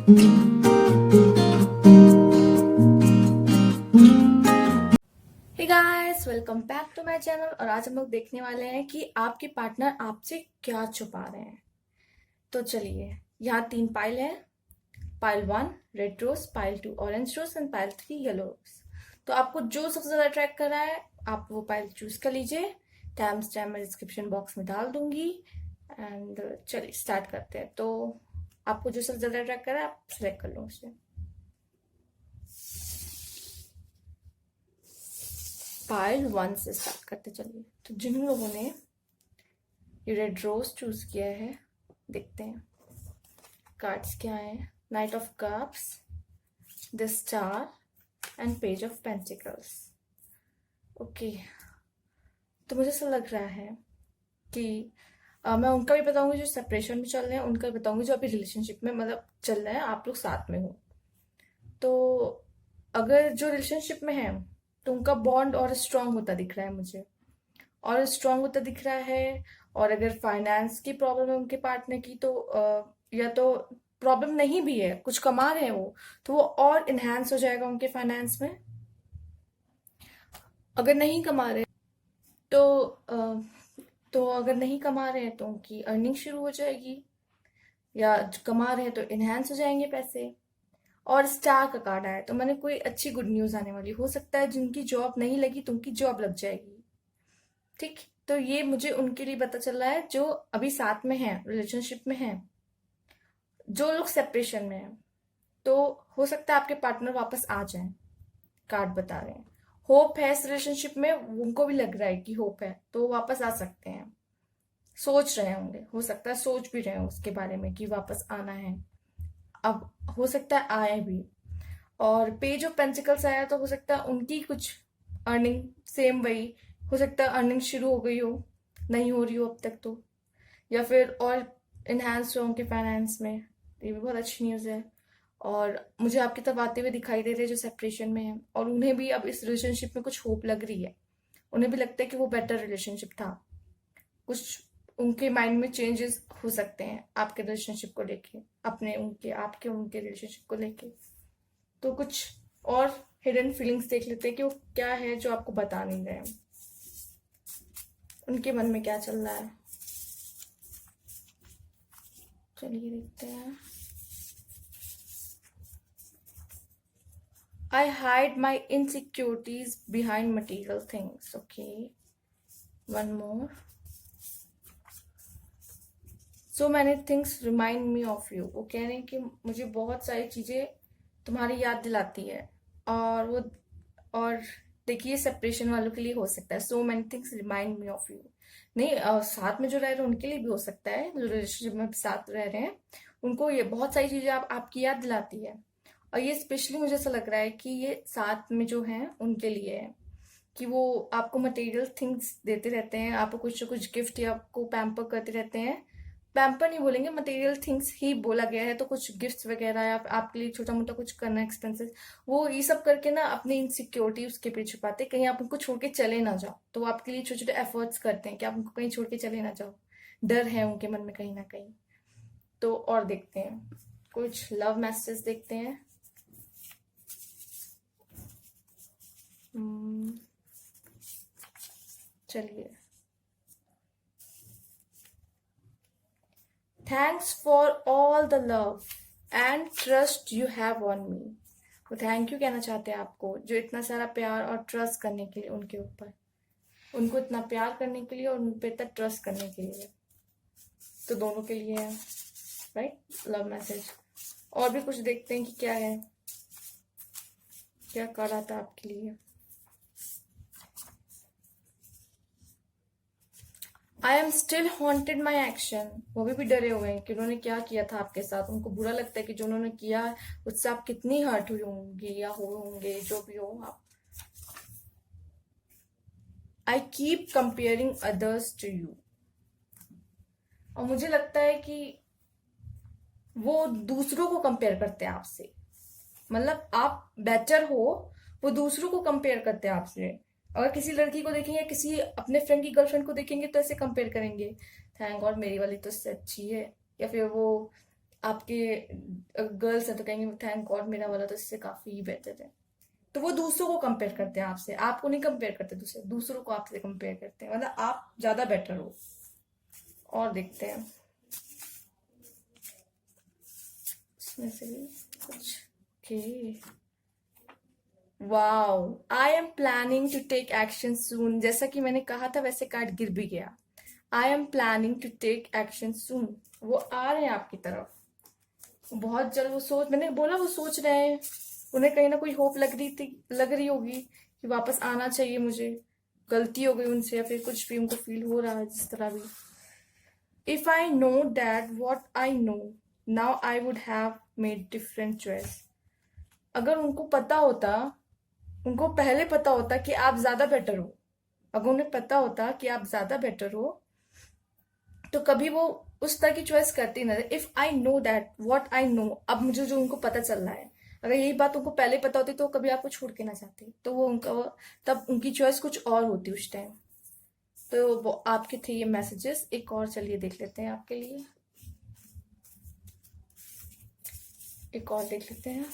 Hey guys, welcome back to my channel. और आज हम लोग देखने वाले हैं कि आपके पार्टनर आपसे क्या छुपा रहे हैं। तो चलिए, यहाँ 3 पाइल है। Pile 1 red rose, pile 2 orange rose and pile 3 yellow rose. तो आपको जो सबसे ज्यादा अट्रैक्ट कर रहा है आप वो पाइल चूज कर लीजिए। टाइम स्टैम्प मैं डिस्क्रिप्शन बॉक्स में डाल दूंगी। एंड चलिए स्टार्ट करते हैं। तो आपको जो सबसे ज्यादा अट्रैक्ट कर रहा है आप सिलेक्ट कर लो उसे। पाइल 1 से स्टार्ट करते चलिए। तो जिन लोगों ने ये रेड रोज चूज किया है, देखते हैं कार्ड्स क्या है। Night of cups, the star and page of pentacles. Okay, तो मुझे ऐसा लग रहा है कि मैं उनका भी बताऊंगी जो सेपरेशन में चल रहे हैं, उनका भी बताऊंगी जो अभी रिलेशनशिप में मतलब चल रहे हैं, आप लोग साथ में हो। तो अगर जो रिलेशनशिप में है तो उनका बॉन्ड और स्ट्रांग होता दिख रहा है मुझे, और स्ट्रांग होता दिख रहा है। और अगर फाइनेंस की प्रॉब्लम है उनके पार्टनर की, तो या तो प्रॉब्लम नहीं भी है, कुछ कमा रहे हैं वो, तो वो और इनहेंस हो जाएगा उनके फाइनेंस में। अगर नहीं कमा रहे तो अगर नहीं कमा रहे हैं तो उनकी अर्निंग शुरू हो जाएगी, या कमा रहे हैं तो इनहेंस हो जाएंगे पैसे। और स्टार का कार्ड आया तो मैंने कोई अच्छी गुड न्यूज आने वाली, हो सकता है जिनकी जॉब नहीं लगी तो उनकी जॉब लग जाएगी। ठीक, तो ये मुझे उनके लिए पता चल रहा है जो अभी साथ में है, रिलेशनशिप में है। जो लोग सेपरेशन में है तो हो सकता है आपके पार्टनर वापस आ जाए, कार्ड बता रहे हैं। होप है इस रिलेशनशिप में, उनको भी लग रहा है कि होप है तो वो वापस आ सकते हैं। सोच रहे होंगे, हो सकता है सोच भी रहे हो उसके बारे में कि वापस आना है। अब हो सकता है आए भी। और पेज ऑफ पेंटिकल्स आया तो हो सकता है उनकी कुछ अर्निंग सेम वही, हो सकता है अर्निंग शुरू हो गई हो, नहीं हो रही हो अब तक तो, या फिर और इनहेंस हो उनके फाइनेंस में। ये भी बहुत अच्छी न्यूज़ है। और मुझे आपकी तरफ आते हुए दिखाई दे रहे हैं जो सेपरेशन में है, और उन्हें भी अब इस रिलेशनशिप में कुछ होप लग रही है। उन्हें भी लगता है कि वो बेटर रिलेशनशिप था। कुछ उनके माइंड में चेंजेस हो सकते हैं आपके रिलेशनशिप को लेके, अपने उनके आपके उनके रिलेशनशिप को लेके। तो कुछ और हिडन फीलिंग्स देख लेते हैं कि वो क्या है जो आपको बता नहीं रहे हैं, उनके मन में क्या चल रहा है। चलिए देखते हैं। I hide my insecurities behind material things. Okay, one more. So many things remind me of you. वो कह रहे हैं कि मुझे बहुत सारी चीजें तुम्हारी याद दिलाती है। और वो, और देखिए सेपरेशन वालों के लिए हो सकता है so many things remind me of you. नहीं, साथ में जो रह रहे हैं उनके लिए भी हो सकता है, जो रिलेशनशिप में साथ रह रहे हैं उनको ये बहुत सारी चीजें आपकी याद दिलाती है। और ये स्पेशली मुझे ऐसा लग रहा है कि ये साथ में जो है उनके लिए है, कि वो आपको मटेरियल थिंग्स देते रहते हैं, आपको कुछ ना कुछ गिफ्ट या आपको पैम्पर करते रहते हैं। पैम्पर नहीं बोलेंगे, मटेरियल थिंग्स ही बोला गया है। तो कुछ गिफ्ट्स वगैरह या आपके लिए छोटा मोटा कुछ करना एक्सपेंसेस, वो ये सब करके ना अपनी इनसिक्योरिटी उसके पीछे छुपाते हैं, कहीं आप उनको छोड़ के चले ना जाओ। तो वो आपके लिए छोटे छोटे एफर्ट्स करते हैं कि आप उनको कहीं छोड़ के चले ना जाओ। डर है उनके मन में कहीं ना कहीं। तो और देखते हैं, कुछ लव मैसेज देखते हैं। चलिए, thanks for all the love and trust you have on me. वो थैंक यू कहना चाहते हैं आपको, जो इतना सारा प्यार और ट्रस्ट करने के लिए उनके ऊपर, उनको इतना प्यार करने के लिए और उन पे इतना ट्रस्ट करने के लिए। तो दोनों के लिए है, राइट, लव मैसेज। और भी कुछ देखते हैं कि क्या है, क्या कर रहा था आपके लिए। I am still haunted my action. वो भी डरे हुए हैं कि उन्होंने क्या किया था आपके साथ। उनको बुरा लगता है कि जो उन्होंने किया उससे आप कितनी हर्ट हुई होंगी या हो होंगे, जो भी हो आप। I keep comparing others to you. और मुझे लगता है कि वो दूसरों को कंपेयर करते हैं आपसे, मतलब आप बेटर हो, वो दूसरों को कंपेयर करते हैं आपसे। अगर किसी लड़की को देखेंगे, किसी अपने फ्रेंड की गर्लफ्रेंड को देखेंगे तो ऐसे कंपेयर करेंगे, थैंक गॉड मेरी वाली तो इससे अच्छी है। या फिर वो आपके गर्ल्स हैं तो कहेंगे थैंक गॉड मेरा वाला तो इससे काफी बेहतर है। तो वो दूसरों को कंपेयर करते हैं आपसे, आपको नहीं कंपेयर करते, दूसरों को आपसे कंपेयर करते हैं, मतलब आप ज्यादा बेटर हो। और देखते हैं इसमें से भी कुछ। Okay, wow, I am planning to take action soon. जैसा कि मैंने कहा था वैसे कार्ड गिर भी गया। I am planning to take action soon, वो आ रहे हैं आपकी तरफ बहुत जल्द। वो सोच, मैंने बोला वो सोच रहे हैं, उन्हें कहीं ना कोई होप लग रही होगी कि वापस आना चाहिए मुझे, गलती हो गई उनसे या फिर कुछ भी उनको फील हो रहा है जिस तरह भी। If I know that what I know now I would have made different choice. अगर उनको पता होता, उनको पहले पता होता कि आप ज्यादा बेटर हो, अगर उन्हें पता होता कि आप ज्यादा बेटर हो तो कभी वो उस तरह की चॉइस करती ना। If I know that what I know, अब मुझे जो उनको पता चल रहा है, अगर यही बात उनको पहले पता होती तो कभी आपको छोड़ के ना जाती, तो वो उनका तब उनकी चॉइस कुछ और होती उस टाइम। तो वो आपके थे ये मैसेजेस। एक और चलिए देख लेते हैं आपके लिए, एक और देख लेते हैं।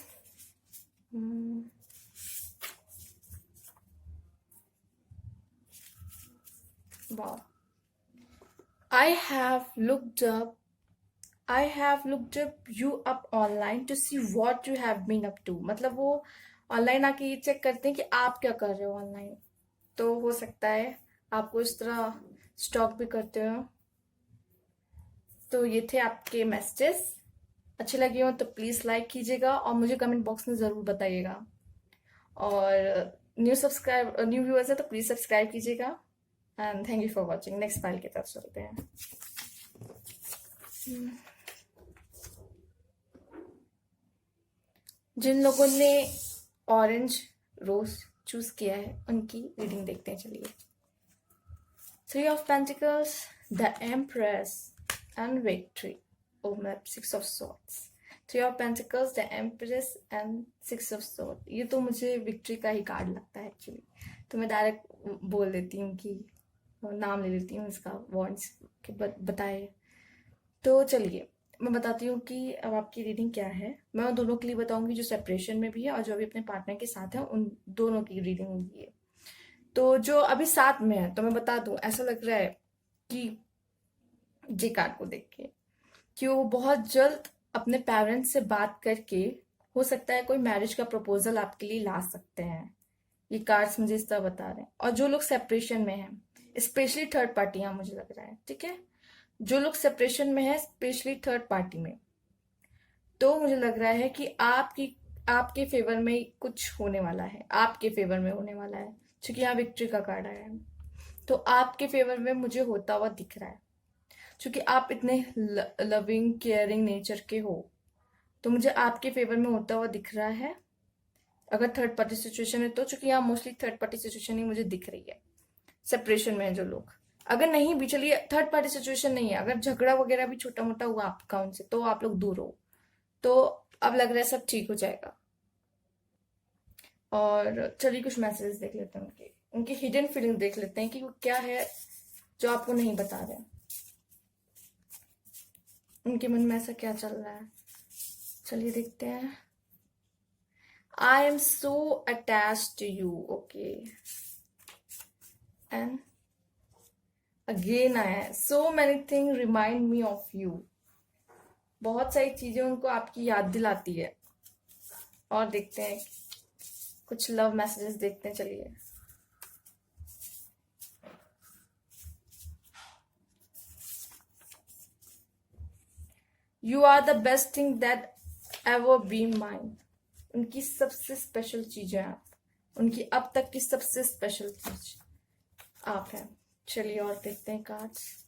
वाह, I have looked up I have looked up you up online to see what you have been up to। मतलब वो ऑनलाइन आके ये चेक करते हैं कि आप क्या कर रहे हो ऑनलाइन। तो हो सकता है आपको इस तरह स्टॉक भी करते हो। तो ये थे आपके मैसेजेस। अच्छे लगे हो तो प्लीज लाइक कीजिएगा और मुझे कमेंट बॉक्स में जरूर बताइएगा। और न्यू व्यूअर्स है तो प्लीज सब्सक्राइब कीजिएगा। And thank you for watching. Next file की तरफ चलते हैं। जिन लोगों ने ऑरेंज रोज चूज किया है उनकी रीडिंग देखते हैं चलिए। Three of pentacles, the empress and victory. ओ मतलब six of swords. Three of pentacles, the empress and six of sword. ये तो मुझे विक्ट्री का ही कार्ड लगता है एक्चुअली, तो मैं डायरेक्ट बोल देती हूँ कि नाम ले लेती हूँ इसका, वॉन्ड्स के बताए। तो चलिए मैं बताती हूँ कि अब आपकी रीडिंग क्या है। मैं उन दोनों के लिए बताऊंगी जो सेपरेशन में भी है और जो अभी अपने पार्टनर के साथ है, उन दोनों की रीडिंग होगी ये। तो जो अभी साथ में है तो मैं बता दूं, ऐसा लग रहा है कि जे कार्ड को देख के कि वो बहुत जल्द अपने पेरेंट्स से बात करके हो सकता है कोई मैरिज का प्रपोजल आपके लिए ला सकते हैं। ये कार्ड्स मुझे इस तरह बता रहे हैं। और जो लोग सेपरेशन में हैं, स्पेशली थर्ड पार्टियां मुझे लग रहा है, ठीक है, जो लोग सेपरेशन में है स्पेशली थर्ड पार्टी में, तो मुझे लग रहा है कि आपके फेवर में कुछ होने वाला है, आपके फेवर में होने वाला है, क्योंकि यहाँ विक्ट्री का कार्ड आया है। तो आपके फेवर में मुझे होता हुआ दिख रहा है, क्योंकि आप इतने लविंग केयरिंग नेचर के हो, तो मुझे आपके फेवर में होता हुआ दिख रहा है। अगर थर्ड पार्टी सिचुएशन है तो, चूंकि यहाँ मोस्टली थर्ड पार्टी सिचुएशन ही मुझे दिख रही है, सेपरेशन में है जो लोग। अगर नहीं भी, चलिए थर्ड पार्टी सिचुएशन नहीं है, अगर झगड़ा वगैरह भी छोटा मोटा हुआ आपका उनसे तो आप लोग दूर हो, तो अब लग रहा है सब ठीक हो जाएगा। और चलिए कुछ मैसेजेस देख लेते हैं उनके, उनकी हिडन फीलिंग देख लेते हैं कि वो क्या है जो आपको नहीं बता रहे, उनके मन में ऐसा क्या चल रहा है। चलिए देखते हैं। I am so attach to you, okay, and again आया है so many thing remind me of you. बहुत सारी चीजें उनको आपकी याद दिलाती है। और देखते हैं कुछ लव मैसेजेस देखते हैं चलिए। You are the best thing that ever be mine. उनकी सबसे स्पेशल चीज है आप, उनकी अब तक की सबसे स्पेशल चीज आप हैं। चलिए और देखते हैं कार्ड्स।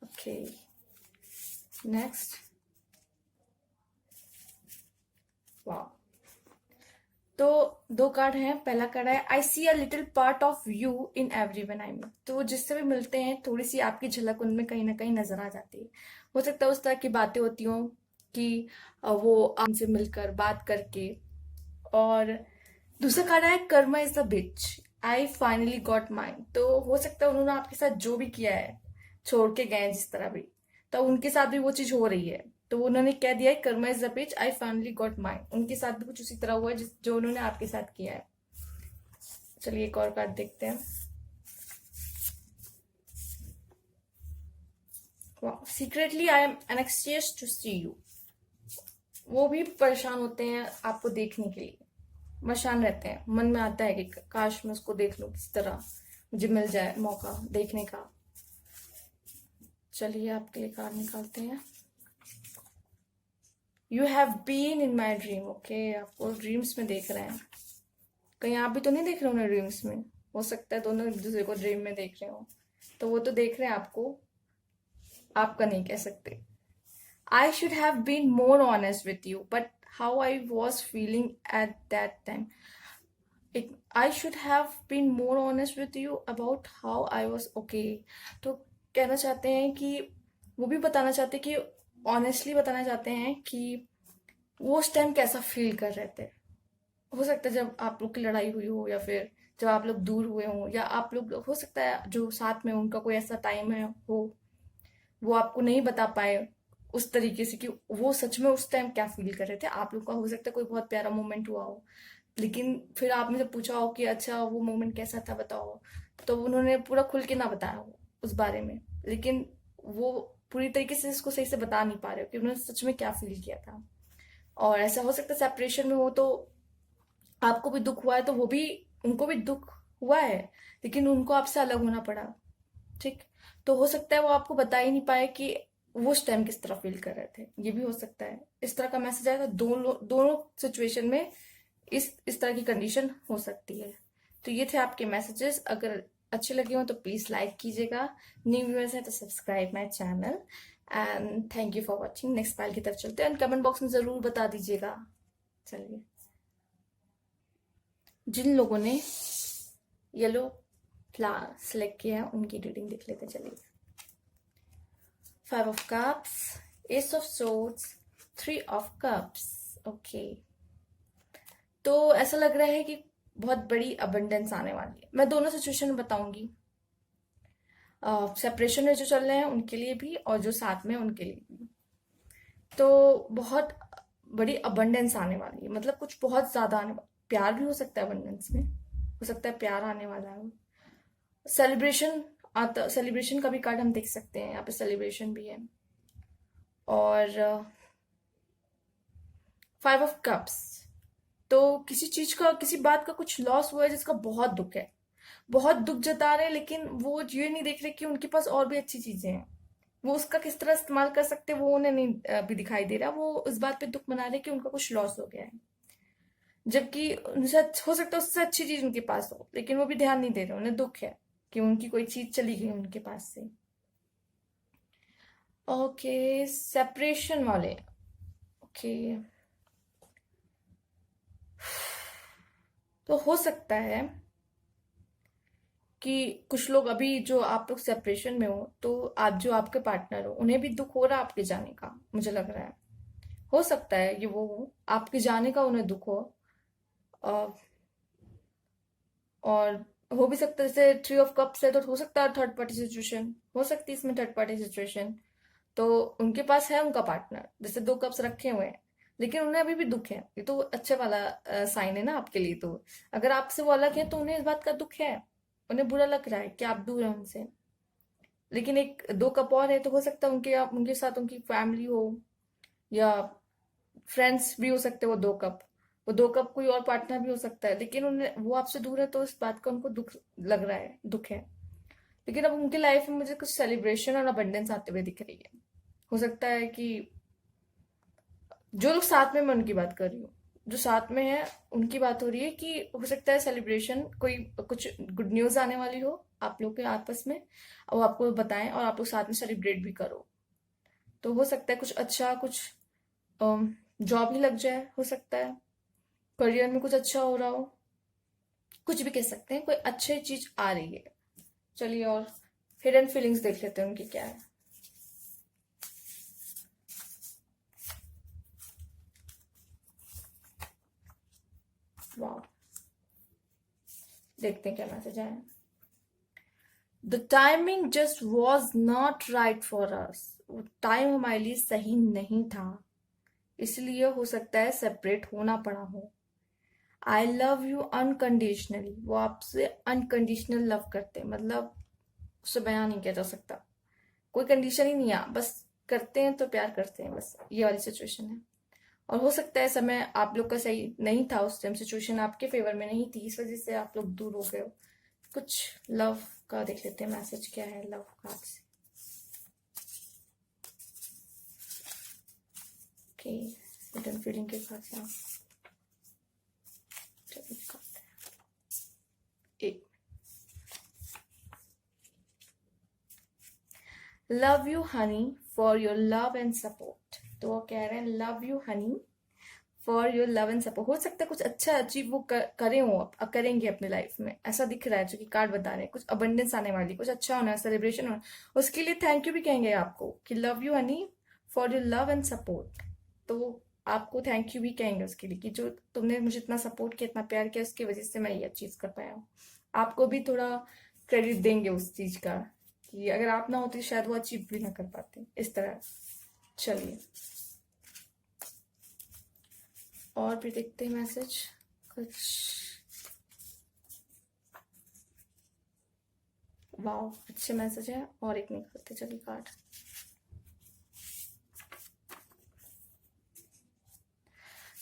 Okay, next. वाह, तो दो कार्ड हैं। पहला कार्ड है I see a little part of you in every one I meet. तो जिससे भी मिलते हैं थोड़ी सी आपकी झलक उनमें कहीं ना कहीं नजर आ जाती है। हो सकता है उस तरह की बातें होती हों कि वो आपसे मिलकर बात करके। और दूसरा कार्ड है karma is the bitch. I finally got mine. तो हो सकता है उन्होंने आपके साथ जो भी किया है, छोड़ के गए हैं जिस तरह भी, तो उनके साथ भी वो चीज हो रही है। तो उन्होंने कह दिया है karma is the pitch, I finally got mine. उनके साथ भी कुछ उसी तरह हुआ है जो उन्होंने आपके साथ किया है। चलिए एक और कार्ड देखते हैं। Secretly I am anxious to see you. वो भी परेशान होते हैं आपको देखने के लिए, परेशान रहते हैं, मन में आता है कि काश मैं उसको देख लूं, किस तरह मुझे मिल जाए मौका देखने का। चलिए आपके लिए कार्ड निकालते हैं। You have been in my dream. Okay, आपको ड्रीम्स में देख रहे हैं। कहीं आप भी तो नहीं देख रहे हो उन्हें ड्रीम्स में? हो सकता है दोनों एक दूसरे को ड्रीम में देख रहे हो, तो वो तो देख रहे हैं आपको, आपका नहीं कह सकते। I should have been more honest with you, but how I was feeling at that time. I should have been more honest with you about how I was okay. तो कहना चाहते हैं कि वो भी बताना चाहते हैं कि ऑनेस्टली बताना चाहते हैं कि वो उस टाइम कैसा फील कर रहे थे। हो सकता है जब आप लोग की लड़ाई हुई हो, या फिर जब आप लोग दूर हुए हो, या आप लोग हो सकता है जो साथ में उनका कोई ऐसा टाइम है हो, वो आपको नहीं बता पाए उस तरीके से कि वो सच में उस टाइम क्या फील कर रहे थे। आप लोग का हो सकता है कोई बहुत प्यारा मोमेंट हुआ हो, लेकिन फिर आपने जब पूछा हो कि अच्छा वो मोमेंट कैसा था बताओ, तो उन्होंने पूरा खुल के ना बताया हो उस बारे में, लेकिन वो पूरी तरीके से इसको सही से बता नहीं पा रहे हो कि उन्होंने सच में क्या फील किया था। और ऐसा हो सकता है सेपरेशन में हो तो आपको भी दुख हुआ है, तो वो भी, उनको भी दुख हुआ है, लेकिन उनको आपसे अलग होना पड़ा। ठीक, तो हो सकता है वो आपको बता ही नहीं पाए कि वो उस टाइम किस तरह फील कर रहे थे। ये भी हो सकता है। इस तरह का मैसेज आएगा। दोनों दोनों सिचुएशन में इस तरह की कंडीशन हो सकती है। तो ये थे आपके मैसेजेस। अगर अच्छे लगे हो तो प्लीज लाइक कीजिएगा, न्यू व्यूअर्स है तो subscribe my channel, and thank you for watching. Next file की तरफ चलते हैं, एंड कमेंट बॉक्स में जरूर बता दीजिएगा। चलिए, जिन लोगों ने येलो फ्लावर सेलेक्ट किया है उनकी रीडिंग देख लेते हैं। चलिए, 5 of cups, ace of swords, 3 of cups। Okay, तो ऐसा लग रहा है कि बहुत बड़ी अबंडेंस आने वाली है। मैं दोनों सिचुएशन बताऊंगी, सेपरेशन में जो चल रहे हैं उनके लिए भी और जो साथ में उनके लिए भी। तो बहुत बड़ी अबंडेंस आने वाली है, मतलब कुछ बहुत ज्यादा आने वाला। प्यार भी हो सकता है अबंडेंस में, हो सकता है प्यार आने वाला है। सेलिब्रेशन आता, सेलिब्रेशन का भी कार्ड हम देख सकते हैं, यहाँ पे सेलिब्रेशन भी है। और 5 ऑफ कप्स, तो किसी चीज का, किसी बात का कुछ लॉस हुआ है जिसका बहुत दुख है, बहुत दुख जता रहे हैं, लेकिन वो ये नहीं देख रहे कि उनके पास और भी अच्छी चीजें हैं। वो उसका किस तरह इस्तेमाल कर सकते हैं वो उन्हें नहीं अभी दिखाई दे रहा। वो इस बात पे दुख मना रहे कि उनका कुछ लॉस हो गया है, जबकि उनसे हो सकता है उससे अच्छी चीज उनके पास हो, लेकिन वो भी ध्यान नहीं दे रहे। उन्हें दुख है कि उनकी कोई चीज चली गई उनके पास से। ओके, सेपरेशन वाले। ओके, तो हो सकता है कि कुछ लोग अभी, जो आप लोग सेपरेशन में हो, तो आप जो आपके पार्टनर हो उन्हें भी दुख हो रहा है आपके जाने का, मुझे लग रहा है। हो सकता है कि वो आपके जाने का उन्हें दुख हो। अ, और हो भी सकता है, जैसे 3 ऑफ कप्स है तो हो सकता है थर्ड पार्टी सिचुएशन हो सकती है इसमें, थर्ड पार्टी सिचुएशन। तो उनके पास है उनका पार्टनर, जैसे 2 कप्स रखे हुए हैं, लेकिन उन्हें अभी भी दुख है। ये तो अच्छे वाला साइन है ना आपके लिए। तो अगर आपसे वो अलग है तो उन्हें इस बात का दुख है, उन्हें बुरा लग रहा है कि आप दूर हैं उनसे। लेकिन एक 2 कप और है, तो हो सकता है उनके साथ उनकी फैमिली हो, या फ्रेंड्स भी हो सकते हैं। वो 2 कप कोई और पार्टनर भी हो सकता है, लेकिन उन्हें, वो आपसे दूर है तो इस बात का उनको दुख लग रहा है, दुख है। लेकिन अब उनकी लाइफ में मुझे कुछ सेलिब्रेशन और अबंडेंस आते हुए दिख रही है। हो सकता है कि जो लोग साथ में, मैं उनकी बात कर रही हूँ, जो साथ में है उनकी बात हो रही है कि हो सकता है सेलिब्रेशन, कोई कुछ गुड न्यूज आने वाली हो आप लोग के आपस में, और वो आपको बताएं और आप लोग साथ में सेलिब्रेट भी करो। तो हो सकता है कुछ अच्छा, कुछ जॉब ही लग जाए, हो सकता है करियर में कुछ अच्छा हो रहा हो, कुछ भी कह सकते हैं, कोई अच्छी चीज आ रही है। चलिए, और हिडन फीलिंग्स देख लेते हैं उनकी क्या है। वाह, देखते हैं क्या मैसेज आया। The timing just was not right for us. वो टाइम हमारे लिए सही नहीं था, इसलिए हो सकता है सेपरेट होना पड़ा हो। I love you unconditionally. वो आपसे अनकंडीशनल लव करते हैं, मतलब उससे बयान नहीं किया जा सकता, कोई कंडीशन ही नहीं है, बस करते हैं तो प्यार करते हैं, बस ये वाली सिचुएशन है। और हो सकता है समय आप लोग का सही नहीं था उस टाइम, सिचुएशन आपके फेवर में नहीं थी, इस वजह से आप लोग दूर हो गए हो। कुछ लव का देख लेते हैं मैसेज क्या है लव कार्ड से। ओके, रिटर्न फीलिंग के साथ यहाँ एक love you Honey for your love and support. तो वो कह रहे हैं love you Honey for your love and support. हो सकता है कुछ अच्छा अचीव वो करें, हो करेंगे अपने लाइफ में, ऐसा दिख रहा है जो कि कार्ड बता रहे हैं। कुछ अबंडेंस आने वाली, कुछ अच्छा होना है, सेलिब्रेशन होना, उसके लिए थैंक यू भी कहेंगे आपको कि love you Honey for your love and support. तो आपको थैंक यू भी कहेंगे उसके लिए कि जो तुमने मुझे इतना सपोर्ट किया, इतना प्यार किया, उसकी वजह से मैं ये चीज कर पाया हूँ। आपको भी थोड़ा क्रेडिट देंगे उस चीज का कि अगर आप ना होती शायद वो अचीव भी ना कर पाते इस तरह। चलिए और भी देखते हैं मैसेज कुछ। वाओ, अच्छे मैसेज है। और एक निकालते चलिए कार्ड।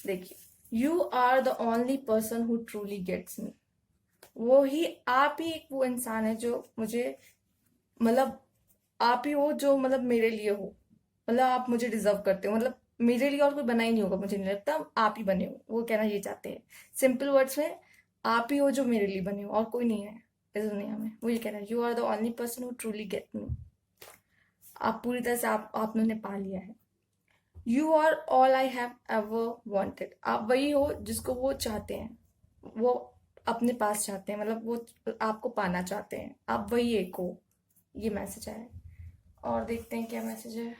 देखिए, you are the only person who truly gets me. वो ही, आप ही एक वो इंसान है जो मुझे, मतलब आप ही हो जो मतलब मेरे लिए हो, मतलब आप मुझे डिजर्व करते हो, मतलब मेरे लिए और कोई बना ही नहीं होगा, मुझे नहीं लगता, आप ही बने हो। वो कहना ये चाहते हैं सिंपल वर्ड्स में, आप ही हो जो मेरे लिए बने हो और कोई नहीं है इस दुनिया में। वो ये कह रहा है you are the only person who truly get me. आप पूरी तरह से आपने उन्हें पा लिया है। You are all I have ever wanted. आप वही हो जिसको वो चाहते हैं, वो अपने पास चाहते हैं, मतलब वो आपको पाना चाहते हैं, आप वही एक हो। ये मैसेज है। और देखते हैं क्या मैसेज है।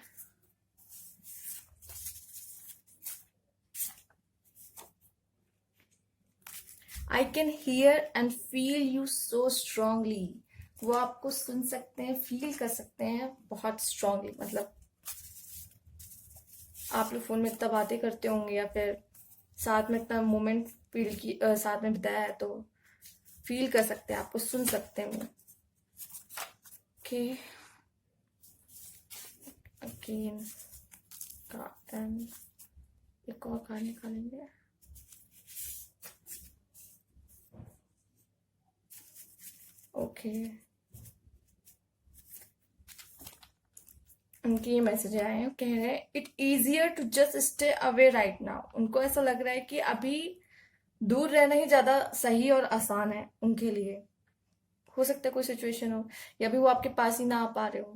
I can hear and feel you so strongly. वो आपको सुन सकते हैं, फील कर सकते हैं बहुत स्ट्रांगली। मतलब आप लोग फोन में इतना बातें करते होंगे या फिर साथ में इतना मोमेंट फील की साथ में बिताया है, तो फील कर सकते हैं, आपको सुन सकते हैं वो। ओके, अगेन कार्ड, एक और कार्ड निकालेंगे। ओके, उनके ये मैसेज आए हैं, कह रहे हैं it easier to just stay away right now. उनको ऐसा लग रहा है कि अभी दूर रहना ही ज्यादा सही और आसान है उनके लिए। हो सकता है कोई सिचुएशन हो या भी वो आपके पास ही ना आ पा रहे हो,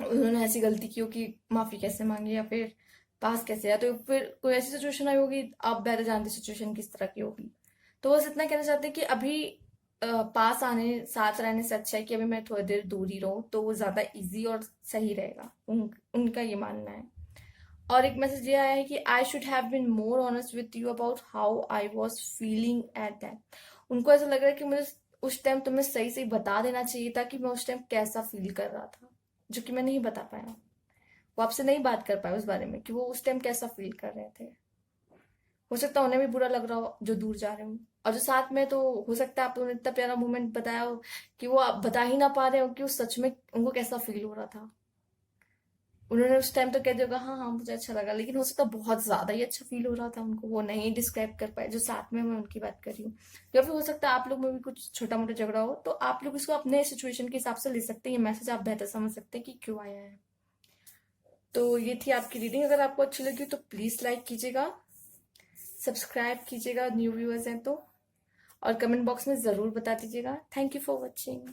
उन्होंने ऐसी गलती की हो कि माफी कैसे मांगे, या फिर पास कैसे, या तो फिर कोई ऐसी सिचुएशन आई होगी, आप बेहतर जानते सिचुएशन किस तरह की होगी। तो बस इतना कहना चाहते हैं कि अभी पास आने साथ रहने से अच्छा है कि अभी मैं थोड़ी देर दूर ही रहूं, तो वो ज्यादा इजी और सही रहेगा। उनका ये मानना है। और एक मैसेज ये आया है कि I should have been more honest with you about how I was feeling at that. उनको ऐसा लग रहा है कि मुझे उस टाइम तुम्हें सही सही बता देना चाहिए था कि मैं उस टाइम कैसा फील कर रहा था, जो कि मैं नहीं बता पाया। वो आपसे नहीं बात कर पाए उस बारे में कि वो उस टाइम कैसा फील कर रहे थे। हो सकता है उन्हें भी बुरा लग रहा हो जो दूर जा रहे हो, और जो साथ में, तो हो सकता है आप उन्हें इतना प्यारा मोमेंट बताया हो कि वो आप बता ही ना पा रहे हो कि वो सच में उनको कैसा फील हो रहा था। उन्होंने उस टाइम तो कह दिया होगा हाँ हाँ मुझे अच्छा लगा, लेकिन हो सकता है बहुत ज्यादा ही अच्छा फील हो रहा था उनको, वो नहीं डिस्क्राइब कर पाए। जो साथ में मैं उनकी बात कर रही हूँ। या फिर हो सकता है आप लोग में भी कुछ छोटा मोटा झगड़ा हो, तो आप लोग इसको अपने सिचुएशन के हिसाब से ले सकते हैं। ये मैसेज आप बेहतर समझ सकते हैं कि क्यों आया है। तो ये थी आपकी रीडिंग। अगर आपको अच्छी लगी तो प्लीज लाइक कीजिएगा, सब्सक्राइब कीजिएगा न्यू व्यूअर्स हैं तो, और कमेंट बॉक्स में जरूर बता दीजिएगा। Thank you for watching.